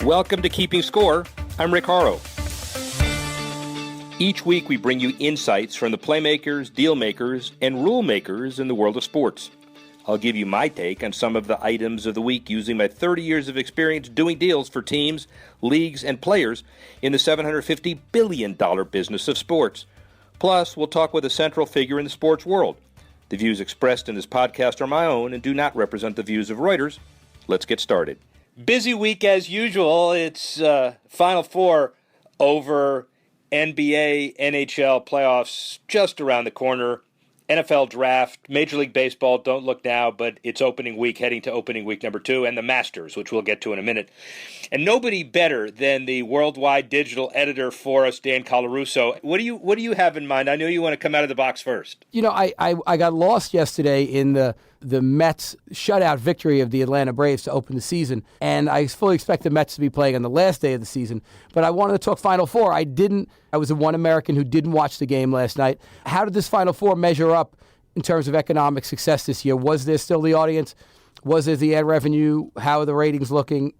Welcome to Keeping Score. I'm Rick Horrow. Each week we bring you insights from the playmakers, deal makers, and rule makers in the world of sports. I'll give you my take on some of the items of the week using my 30 years of experience doing deals for teams, leagues, and players in the $750 billion business of sports. Plus, we'll talk with a central figure in the sports world. The views expressed in this podcast are my own and do not represent the views of Reuters. Let's get started. Busy week as usual. It's Final Four over, NBA, NHL playoffs just around the corner. NFL draft, Major League Baseball, don't look now, but it's opening week, heading to opening week number 2, and the Masters, which we'll get to in a minute. And nobody better than the worldwide digital editor for us, Dan Colarusso. What do you have in mind? I know you want to come out of the box first. You know, I got lost yesterday in the Mets shutout victory of the Atlanta Braves to open the season, and I fully expect the Mets to be playing on the last day of the season. But I wanted to talk Final Four. I was the one American who didn't watch the game last night. How did this Final Four measure up in terms of economic success this year? Was there still the audience? Was there the ad revenue? How are the ratings looking?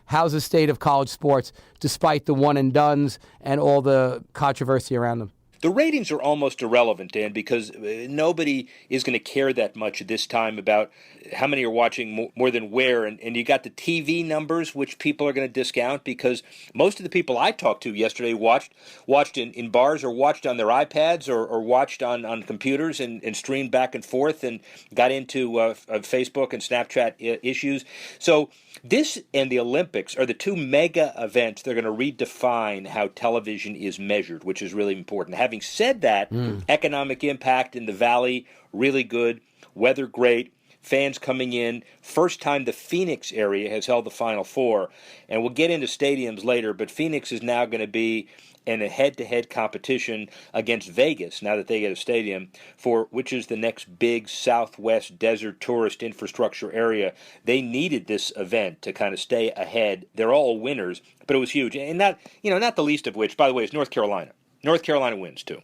How's the state of college sports, despite the one-and-dones and all the controversy around them? The ratings are almost irrelevant, Dan, because nobody is going to care that much at this time about how many are watching more than where. And you got the TV numbers, which people are going to discount because most of the people I talked to yesterday watched in bars or watched on their iPads or watched on computers and streamed back and forth and got into Facebook and Snapchat issues. So this and the Olympics are the two mega events that are going to redefine how television is measured, which is really important. Having said that, economic impact in the Valley, really good, weather great, fans coming in. First time the Phoenix area has held the Final Four. And we'll get into stadiums later, but Phoenix is now going to be in a head-to-head competition against Vegas, now that they get a stadium, for which is the next big Southwest desert tourist infrastructure area. They needed this event to kind of stay ahead. They're all winners, but it was huge. And not the least of which, by the way, is North Carolina. North Carolina wins, too.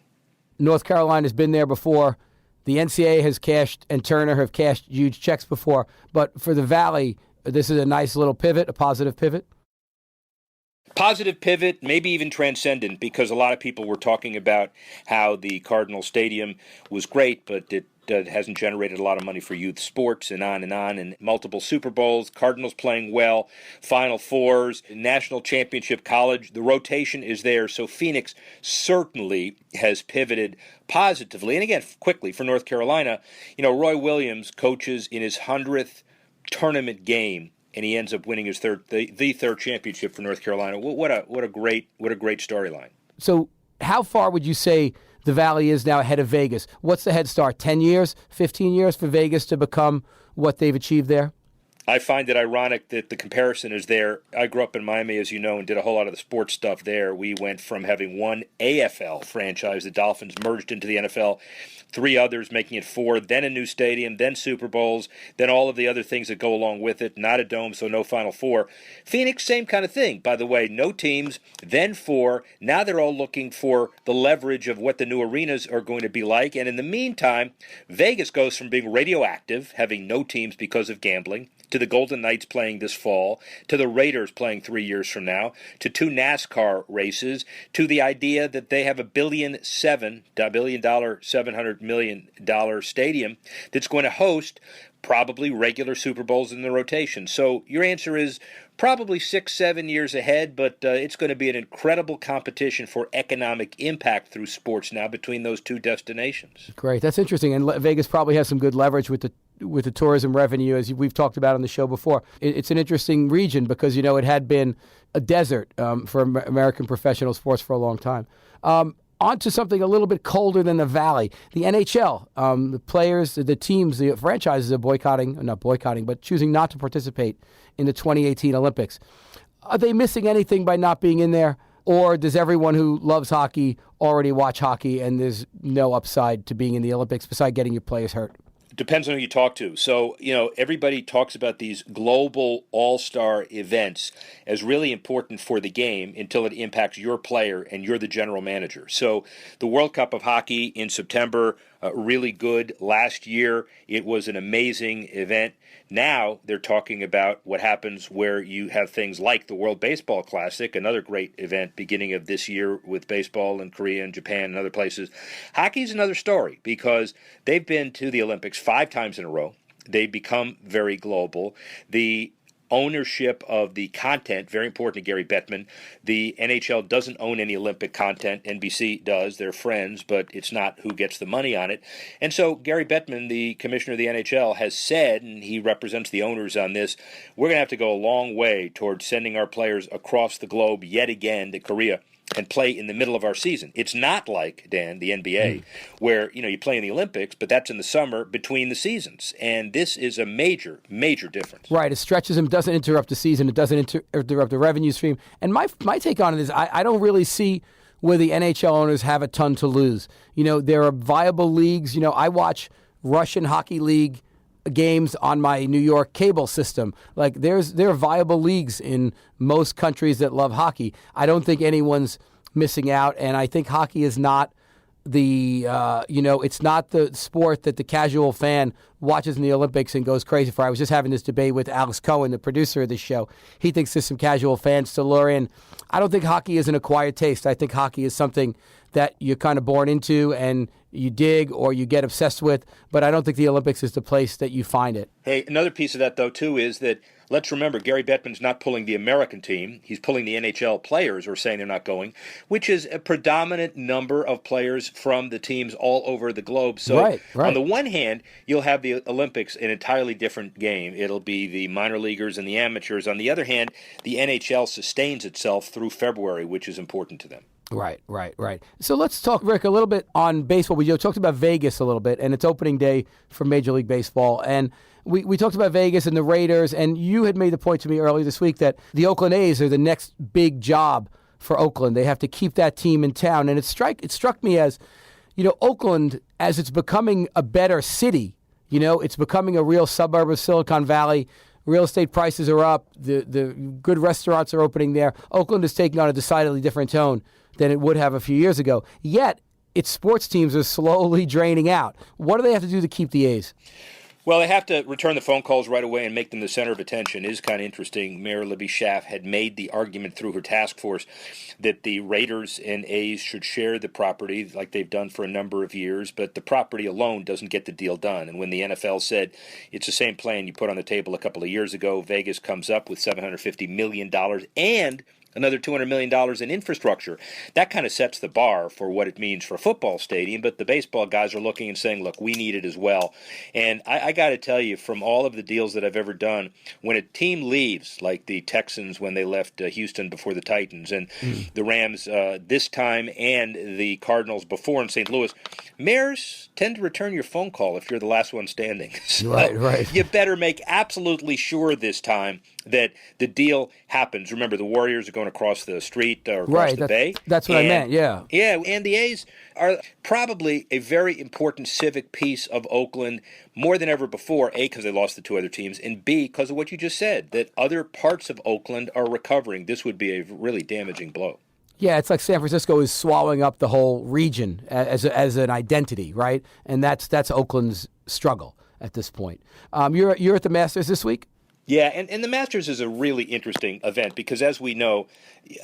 North Carolina's been there before. The NCAA has cashed, and Turner have cashed huge checks before. But for the Valley, this is a nice little pivot, a positive pivot. Positive pivot, maybe even transcendent, because a lot of people were talking about how the Cardinal Stadium was great, but it hasn't generated a lot of money for youth sports and on, and multiple Super Bowls, Cardinals playing well, Final Fours, National Championship College. The rotation is there, so Phoenix certainly has pivoted positively. And again, quickly, for North Carolina, Roy Williams coaches in his 100th tournament game, and he ends up winning his third championship for North Carolina. What a great storyline. So how far would you say the Valley is now ahead of Vegas? What's the head start? 10 years, 15 years for Vegas to become what they've achieved there? I find it ironic that the comparison is there. I grew up in Miami, as you know, and did a whole lot of the sports stuff there. We went from having one AFL franchise, the Dolphins, merged into the NFL, 3 others, making it 4, then a new stadium, then Super Bowls, then all of the other things that go along with it, not a dome, so no Final Four. Phoenix, same kind of thing. By the way, no teams, then 4. Now they're all looking for the leverage of what the new arenas are going to be like. And in the meantime, Vegas goes from being radioactive, having no teams because of gambling, to the Golden Knights playing this fall, to the Raiders playing 3 years from now, to 2 NASCAR races, to the idea that they have $1.7 billion, $700 million stadium that's going to host probably regular Super Bowls in the rotation. So your answer is probably 6-7 years ahead, but it's going to be an incredible competition for economic impact through sports now between those two destinations. Great. That's interesting. And Vegas probably has some good leverage with the tourism revenue, as we've talked about on the show before. It's an interesting region because, it had been a desert for American professional sports for a long time. On to something a little bit colder than the Valley. The NHL, the players, the teams, the franchises are choosing not to participate in the 2018 Olympics. Are they missing anything by not being in there? Or does everyone who loves hockey already watch hockey and there's no upside to being in the Olympics besides getting your players hurt? Depends on who you talk to. So, everybody talks about these global all-star events as really important for the game until it impacts your player and you're the general manager. So the World Cup of Hockey in September, really good. Last year, it was an amazing event. Now they're talking about what happens where you have things like the World Baseball Classic, another great event beginning of this year with baseball in Korea and Japan and other places. Hockey's another story because they've been to the Olympics 5 times in a row. They've become very global. The ownership of the content, very important to Gary Bettman. The NHL doesn't own any Olympic content. NBC does. They're friends, but it's not who gets the money on it. And so Gary Bettman, the commissioner of the NHL, has said, and he represents the owners on this, we're going to have to go a long way towards sending our players across the globe yet again to Korea and play in the middle of our season. It's not like, Dan, the NBA, where, you play in the Olympics, but that's in the summer between the seasons. And this is a major, major difference. Right. It stretches them, doesn't interrupt the season. It doesn't interrupt the revenue stream. And my take on it is I don't really see where the NHL owners have a ton to lose. There are viable leagues. I watch Russian Hockey League games on my New York cable system. Like there are viable leagues in most countries that love hockey. I don't think anyone's missing out, and I think hockey is not the it's not the sport that the casual fan watches in the Olympics and goes crazy for. I was just having this debate with Alex Cohen, the producer of this show. He thinks there's some casual fans to lure in. I don't think hockey is an acquired taste. I think hockey is something that you're kind of born into and you dig or you get obsessed with, but I don't think the Olympics is the place that you find it. Hey, another piece of that, though, too, is that let's remember Gary Bettman's not pulling the American team. He's pulling the NHL players who are saying they're not going, which is a predominant number of players from the teams all over the globe. So right. On the one hand, you'll have the Olympics, an entirely different game. It'll be the minor leaguers and the amateurs. On the other hand, the NHL sustains itself through February, which is important to them. Right. So let's talk, Rick, a little bit on baseball. We talked about Vegas a little bit, and it's opening day for Major League Baseball. And we talked about Vegas and the Raiders, and you had made the point to me earlier this week that the Oakland A's are the next big job for Oakland. They have to keep that team in town. And it struck me as, Oakland, as it's becoming a better city, it's becoming a real suburb of Silicon Valley. Real estate prices are up. The good restaurants are opening there. Oakland is taking on a decidedly different tone than it would have a few years ago. Yet, its sports teams are slowly draining out. What do they have to do to keep the A's? Well, they have to return the phone calls right away and make them the center of attention. It is kind of interesting. Mayor Libby Schaaf had made the argument through her task force that the Raiders and A's should share the property like they've done for a number of years, but the property alone doesn't get the deal done. And when the NFL said it's the same plan you put on the table a couple of years ago, Vegas comes up with $750 million and another $200 million in infrastructure. That kind of sets the bar for what it means for a football stadium, but the baseball guys are looking and saying, look, we need it as well. And I got to tell you, from all of the deals that I've ever done, when a team leaves, like the Texans when they left Houston before the Titans, and the Rams this time, and the Cardinals before in St. Louis, mayors tend to return your phone call if you're the last one standing. So right. You better make absolutely sure this time that the deal happens. Remember, the Warriors are going across the street or across the bay. That's what I meant, yeah. Yeah, and the A's are probably a very important civic piece of Oakland more than ever before, A, because they lost the 2 other teams, and B, because of what you just said, that other parts of Oakland are recovering. This would be a really damaging blow. Yeah, it's like San Francisco is swallowing up the whole region as an identity, right? And that's Oakland's struggle at this point. You're at the Masters this week? Yeah, and the Masters is a really interesting event because, as we know,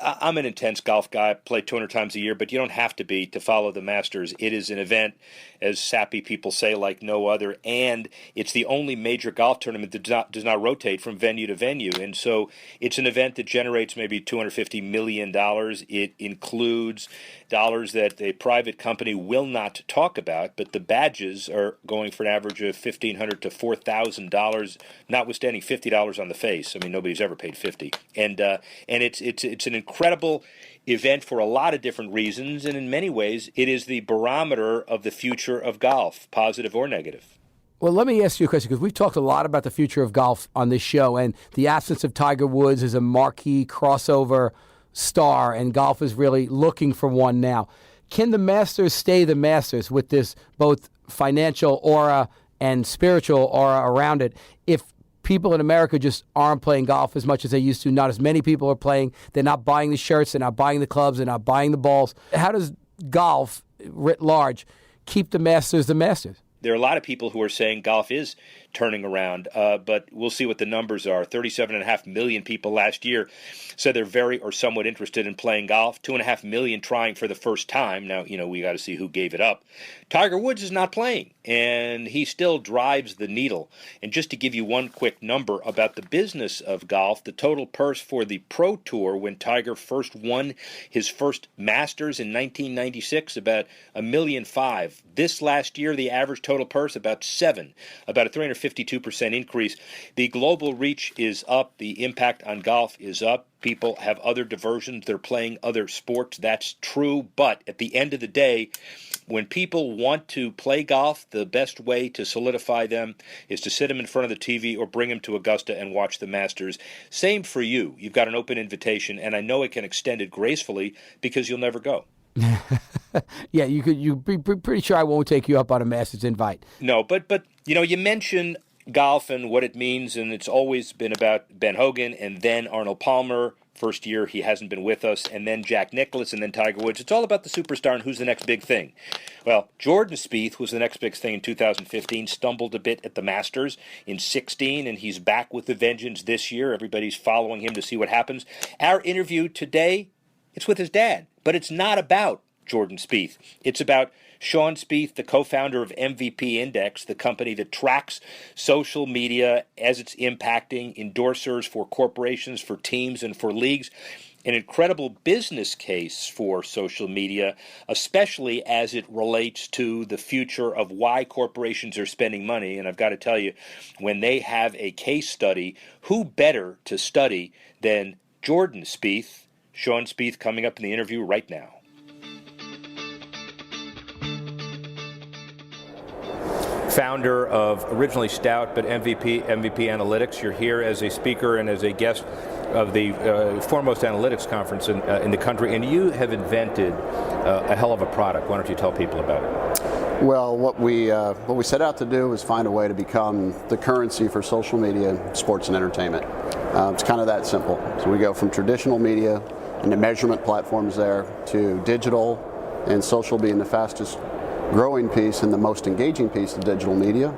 I'm an intense golf guy. I play 200 times a year, but you don't have to be to follow the Masters. It is an event, as sappy people say, like no other, and it's the only major golf tournament that does not rotate from venue to venue. And so it's an event that generates maybe $250 million. It includes dollars that a private company will not talk about, but the badges are going for an average of $1,500 to $4,000, notwithstanding $50 on the face. I mean, nobody's ever paid $50, and it's an incredible event for a lot of different reasons, and in many ways, it is the barometer of the future of golf, positive or negative. Well, let me ask you a question, because we've talked a lot about the future of golf on this show, and the absence of Tiger Woods as a marquee crossover star, and golf is really looking for one now. Can the Masters stay the Masters with this both financial aura and spiritual aura around it if people in America just aren't playing golf as much as they used to? Not as many people are playing. They're not buying the shirts. They're not buying the clubs. They're not buying the balls. How does golf, writ large, keep the Masters the Masters. There are a lot of people who are saying golf is turning around, but we'll see what the numbers are. 37.5 million people last year said they're very or somewhat interested in playing golf. 2.5 million trying for the first time. Now, we got to see who gave it up. Tiger Woods is not playing, and he still drives the needle. And just to give you one quick number about the business of golf, the total purse for the Pro Tour when Tiger first won his first Masters in 1996, about $1.5 million. This last year, the average total purse, about $7 million, about a 352% increase. The global reach is up. The impact on golf is up. People have other diversions. They're playing other sports. That's true. But at the end of the day, when people want to play golf, the best way to solidify them is to sit them in front of the TV or bring them to Augusta and watch the Masters. Same for you. You've got an open invitation, and I know it can extend it gracefully because you'll never go. Yeah, you'd be pretty sure I won't take you up on a Masters invite. No, but you mentioned golf and what it means, and it's always been about Ben Hogan and then Arnold Palmer. First year he hasn't been with us, and then Jack Nicklaus, and then Tiger Woods. It's all about the superstar and who's the next big thing. Well, Jordan Spieth was the next big thing in 2015, stumbled a bit at the Masters in 16, and he's back with the vengeance this year. Everybody's following him to see what happens. Our interview today, it's with his dad, but it's not about Jordan Spieth. It's about Shawn Spieth, the co-founder of MVP Index, the company that tracks social media as it's impacting endorsers for corporations, for teams, and for leagues. An incredible business case for social media, especially as it relates to the future of why corporations are spending money. And I've got to tell you, when they have a case study, who better to study than Jordan Spieth? Shawn Spieth coming up in the interview right now. Founder of originally Stout, but MVP Analytics. You're here as a speaker and as a guest of the foremost analytics conference in the country, and you have invented a hell of a product. Why don't you tell people about it? Well, what we set out to do was find a way to become the currency for social media, sports, and entertainment. It's kind of that simple. So we go from traditional media and the measurement platforms there to digital, and social being the fastest growing piece and the most engaging piece of digital media.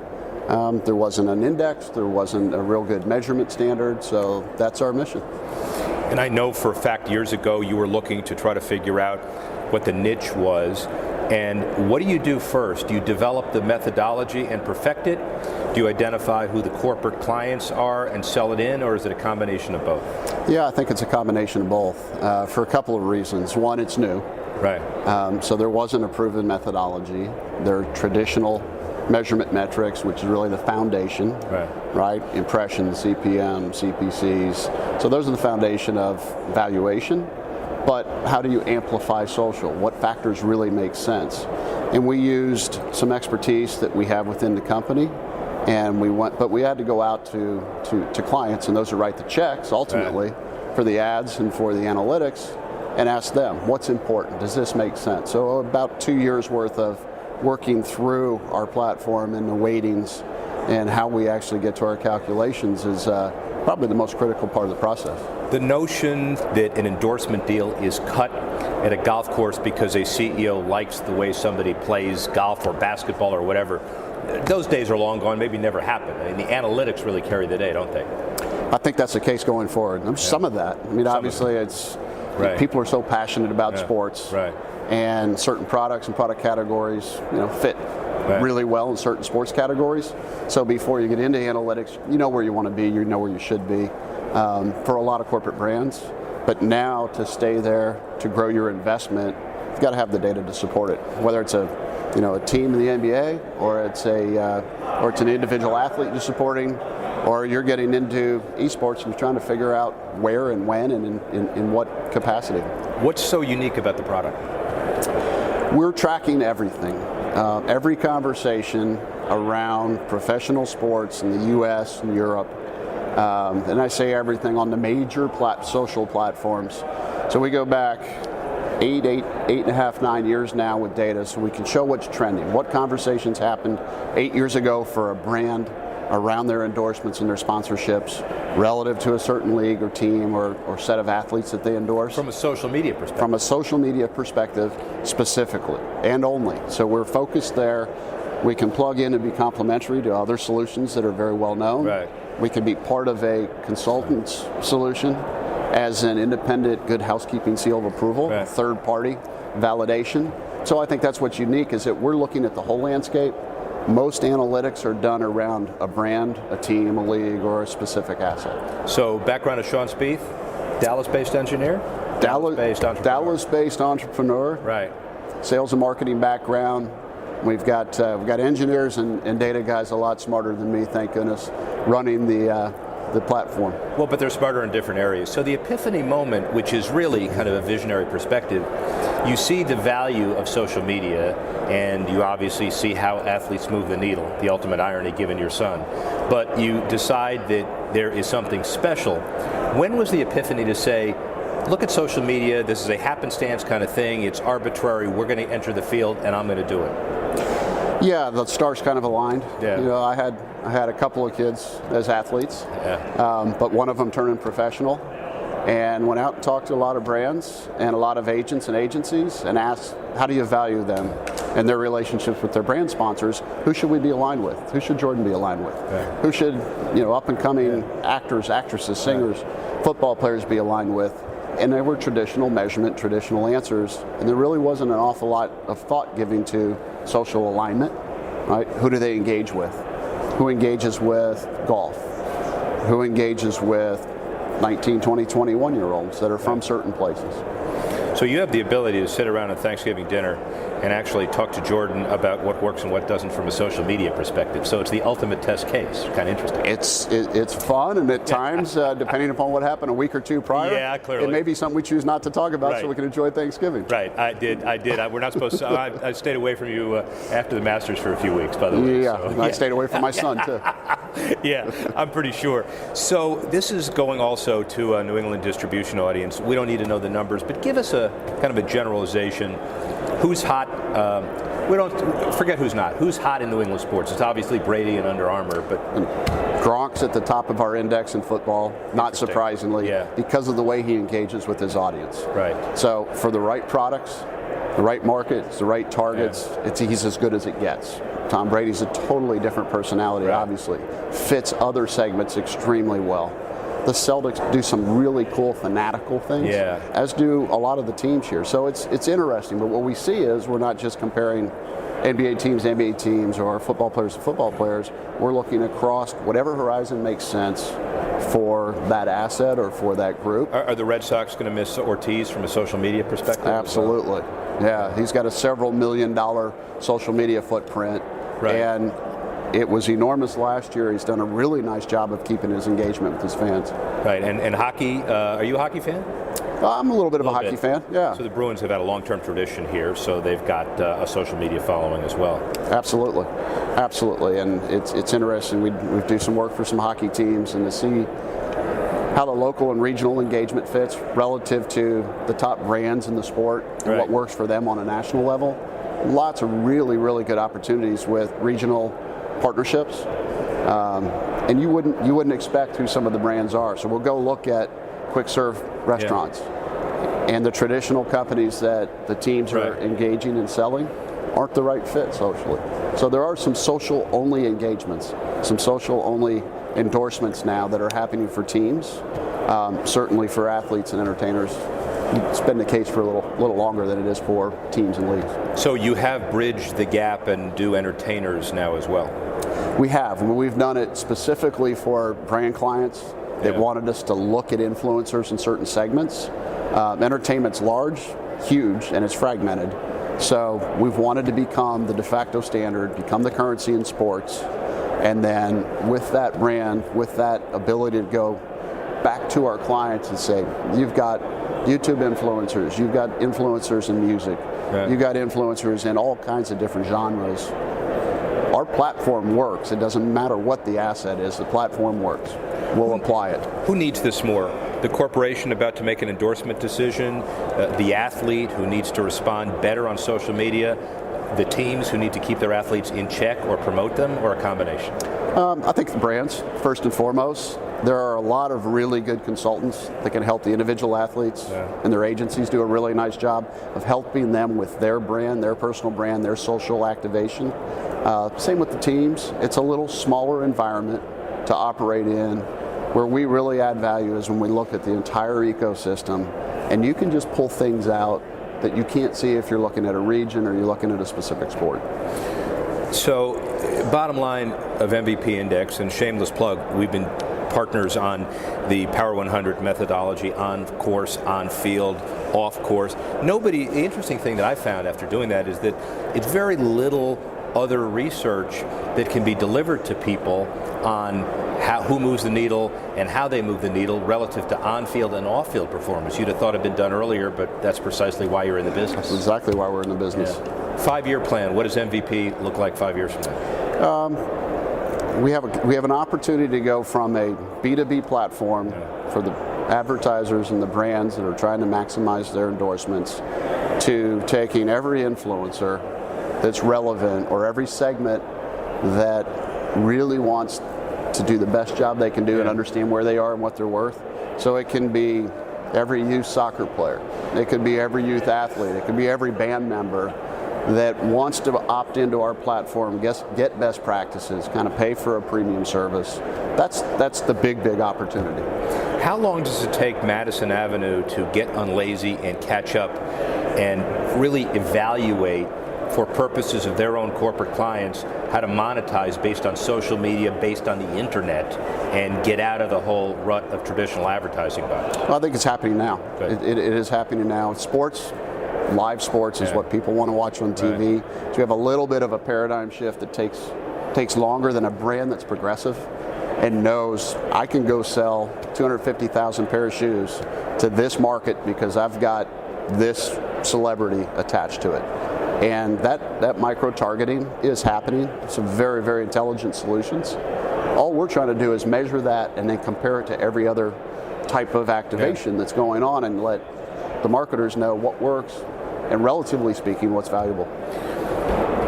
There wasn't an index, there wasn't a real good measurement standard, so that's our mission. And I know for a fact years ago you were looking to try to figure out what the niche was. And what do you do first? Do you develop the methodology and perfect it? Do you identify who the corporate clients are and sell it in, or is it a combination of both? Yeah, I think it's a combination of both for a couple of reasons. One, it's new. Right. So there wasn't a proven methodology. There are traditional measurement metrics, which is really the foundation, right? Impressions, CPM, CPCs. So those are the foundation of valuation. But how do you amplify social? What factors really make sense? And we used some expertise that we have within the company, and we had to go out to clients, and those who write the checks ultimately for the ads and for the analytics, and ask them, what's important? Does this make sense? So about 2 years worth of working through our platform and the weightings and how we actually get to our calculations is probably the most critical part of the process. The notion that an endorsement deal is cut at a golf course because a CEO likes the way somebody plays golf or basketball or whatever, those days are long gone, maybe never happen. I mean, the analytics really carry the day, don't they? I think that's the case going forward. There's some of that. I mean, obviously it's people are so passionate about sports, and certain products and product categories, fit really well in certain sports categories. So before you get into analytics, you know where you want to be, you know where you should be for a lot of corporate brands. But now to stay there, to grow your investment, you've got to have the data to support it. Whether it's a team in the NBA, or it's an individual athlete you're supporting, or you're getting into esports and you're trying to figure out where and when and in what capacity. What's so unique about the product? We're tracking everything. Every conversation around professional sports in the U.S. and Europe, and I say everything on the major social platforms. So we go back 8.5, 9 years now with data, so we can show what's trending, what conversations happened 8 years ago for a brand around their endorsements and their sponsorships relative to a certain league or team or set of athletes that they endorse. From a social media perspective. From a social media perspective specifically and only. So we're focused there. We can plug in and be complementary to other solutions that are very well known. Right. We can be part of a consultant's solution as an independent good housekeeping seal of approval, right. Third party validation. So I think that's what's unique is that we're looking at the whole landscape. Most analytics are done around a brand, a team, a league, or a specific asset. So background of Shawn Spieth, Dallas-based engineer? Dallas-based entrepreneur. Dallas-based entrepreneur. Right. Sales and marketing background. We've got engineers and data guys a lot smarter than me, thank goodness, running the platform. Well, but they're smarter in different areas. So the epiphany moment, which is really kind of a visionary perspective, you see the value of social media, and you obviously see how athletes move the needle, the ultimate irony given your son. But you decide that there is something special. When was the epiphany to say, look at social media, this is a happenstance kind of thing, it's arbitrary, we're going to enter the field and I'm going to do it? Yeah, the stars kind of aligned. Yeah. You know, I had a couple of kids as athletes, yeah. But one of them turned professional, and went out and talked to a lot of brands and a lot of agents and agencies, and asked, how do you value them and their relationships with their brand sponsors? Who should we be aligned with? Who should Jordan be aligned with? Yeah. Who should, up and coming actors, actresses, singers, football players be aligned with? And they were traditional measurement, traditional answers, and there really wasn't an awful lot of thought given to social alignment, right? Who do they engage with? Who engages with golf? Who engages with 19, 20, 21-year-olds that are from certain places? So you have the ability to sit around at Thanksgiving dinner and actually talk to Jordan about what works and what doesn't from a social media perspective. So it's the ultimate test case. Kind of interesting. It's fun, and at times, depending upon what happened a week or two prior, yeah, clearly. It may be something we choose not to talk about, right. so we can enjoy Thanksgiving. Right, I did. We're not supposed to. I stayed away from you after the Masters for a few weeks, by the way. Yeah, so, I stayed away from my son, too. Yeah, I'm pretty sure. So this is going also to a New England distribution audience. We don't need to know the numbers, but give us a kind of a generalization. Who's hot? We don't forget who's not. Who's hot in New England sports? It's obviously Brady and Under Armour, but Gronk's at the top of our index in football, not surprisingly, yeah. because of the way he engages with his audience. Right. So for the right products, the right markets, the right targets, he's as good as it gets. Tom Brady's a totally different personality, right. obviously. Fits other segments extremely well. The Celtics do some really cool fanatical things, as do a lot of the teams here. So it's interesting, but what we see is we're not just comparing NBA teams to NBA teams or football players to football players. We're looking across whatever horizon makes sense for that asset or for that group. Are the Red Sox going to miss Ortiz from a social media perspective? Absolutely. Yeah, he's got a several $1 million social media footprint. Right. And it was enormous last year. He's done a really nice job of keeping his engagement with his fans. Right, and hockey, are you a hockey fan? I'm a little bit of a hockey fan, yeah. So the Bruins have had a long-term tradition here, so they've got a social media following as well. Absolutely, absolutely, and it's interesting. We do some work for some hockey teams, and to see how the local and regional engagement fits relative to the top brands in the sport and what works for them on a national level. Lots of really, really good opportunities with regional partnerships, and you wouldn't expect who some of the brands are. So we'll go look at quick serve restaurants, and the traditional companies that the teams are engaging and selling aren't the right fit socially. So there are some social only engagements, some social only endorsements now that are happening for teams, certainly for athletes and entertainers. It's been the case for a little longer than it is for teams and leagues. So you have bridged the gap and do entertainers now as well? We have. We've done it specifically for brand clients that wanted us to look at influencers in certain segments. Entertainment's large, huge, and it's fragmented. So we've wanted to become the de facto standard, become the currency in sports, and then with that brand, with that ability to go back to our clients and say, you've got YouTube influencers, you've got influencers in music, you've got influencers in all kinds of different genres. Our platform works. It doesn't matter what the asset is, the platform works. We'll apply it. Who needs this more? The corporation about to make an endorsement decision, the athlete who needs to respond better on social media, the teams who need to keep their athletes in check or promote them, or a combination? I think the brands, first and foremost. There are a lot of really good consultants that can help the individual athletes, and their agencies do a really nice job of helping them with their brand, their personal brand, their social activation. Same with the teams. It's a little smaller environment to operate in. Where we really add value is when we look at the entire ecosystem, and you can just pull things out that you can't see if you're looking at a region or you're looking at a specific sport. So, bottom line of MVP Index, and shameless plug, we've been partners on the Power 100 methodology, on course, on field, off course. The interesting thing that I found after doing that is that it's very little other research that can be delivered to people on who moves the needle and how they move the needle relative to on-field and off-field performance. You'd have thought it had been done earlier, but that's precisely why you're in the business. That's exactly why we're in the business. Yeah. 5-year plan. What does MVP look like 5 years from now? We have an opportunity to go from a B2B platform for the advertisers and the brands that are trying to maximize their endorsements to taking every influencer that's relevant or every segment that really wants to do the best job they can do and understand where they are and what they're worth. So it can be every youth soccer player, it could be every youth athlete, it could be every band member that wants to opt into our platform, get best practices, kind of pay for a premium service. That's the big opportunity. How long does it take Madison Avenue to get unlazy and catch up and really evaluate, for purposes of their own corporate clients, how to monetize based on social media, based on the internet, and get out of the whole rut of traditional advertising buys? Well, I think it's happening now. It is happening now. Sports, live sports is what people want to watch on TV. So you have a little bit of a paradigm shift that takes longer than a brand that's progressive and knows I can go sell 250,000 pair of shoes to this market because I've got this celebrity attached to it. And that micro-targeting is happening. Some very, very intelligent solutions. All we're trying to do is measure that and then compare it to every other type of activation that's going on and let the marketers know what works and, relatively speaking, what's valuable.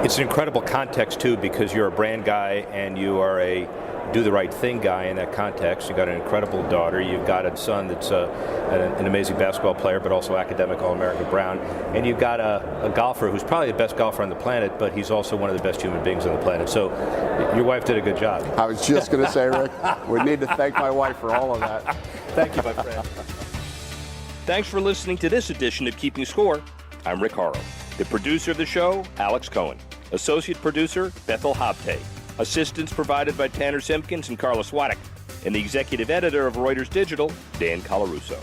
It's an incredible context, too, because you're a brand guy and you are a do the right thing guy in that context. You've got an incredible daughter. You've got a son that's an amazing basketball player, but also academic All-American Brown. And you've got a golfer who's probably the best golfer on the planet, but he's also one of the best human beings on the planet. So your wife did a good job. I was just going to say, Rick, we need to thank my wife for all of that. Thank you, my friend. Thanks for listening to this edition of Keeping Score. I'm Rick Horrow. The producer of the show, Alex Cohen. Associate producer, Bethel Habte. Assistance provided by Tanner Simpkins and Carlos Waddick. And the executive editor of Reuters Digital, Dan Colarusso.